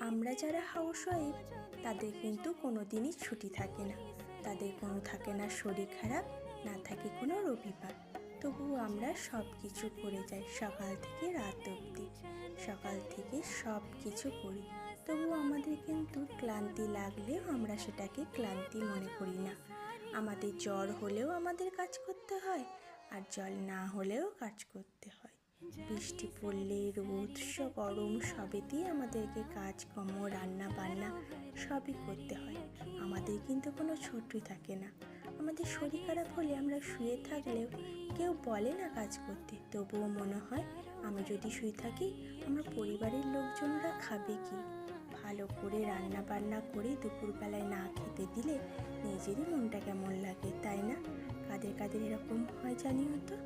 আমরা যারা হাউসওয়াইফ তাদের কিন্তু কোনো দিনই ছুটি থাকে না, তাদের কোনো থাকে না শরীর খারাপ, না থাকে কোনো রবিবার। তবুও আমরা সব কিছু করে যাই সকাল থেকে রাত অবধি, সকাল থেকে সব কিছু করি। তবুও আমাদের কিন্তু ক্লান্তি লাগলেও আমরা সেটাকে ক্লান্তি মনে করি না। আমাদের জ্বর হলেও আমাদের কাজ করতে হয়, আর জল না হলেও কাজ করতে হয়। বৃষ্টি পড়লে, রোদ, গরম সবেতেই আমাদেরকে কাজকর্ম, রান্না বান্না সবই করতে হয়। আমাদের কিন্তু কোনো ছুটি থাকে না। আমাদের শরীর খারাপ হলে আমরা শুয়ে থাকলেও কেউ বলে না কাজ করতে, তবুও মনে হয় আমি যদি শুয়ে থাকি আমার পরিবারের লোকজনরা খাবে কি। ভালো করে রান্না বান্না করে দুপুরবেলায় না খেতে দিলে নিজেরই মনটা কেমন লাগে, তাই না? কাদের কাদের এরকম হয় জানিও তো।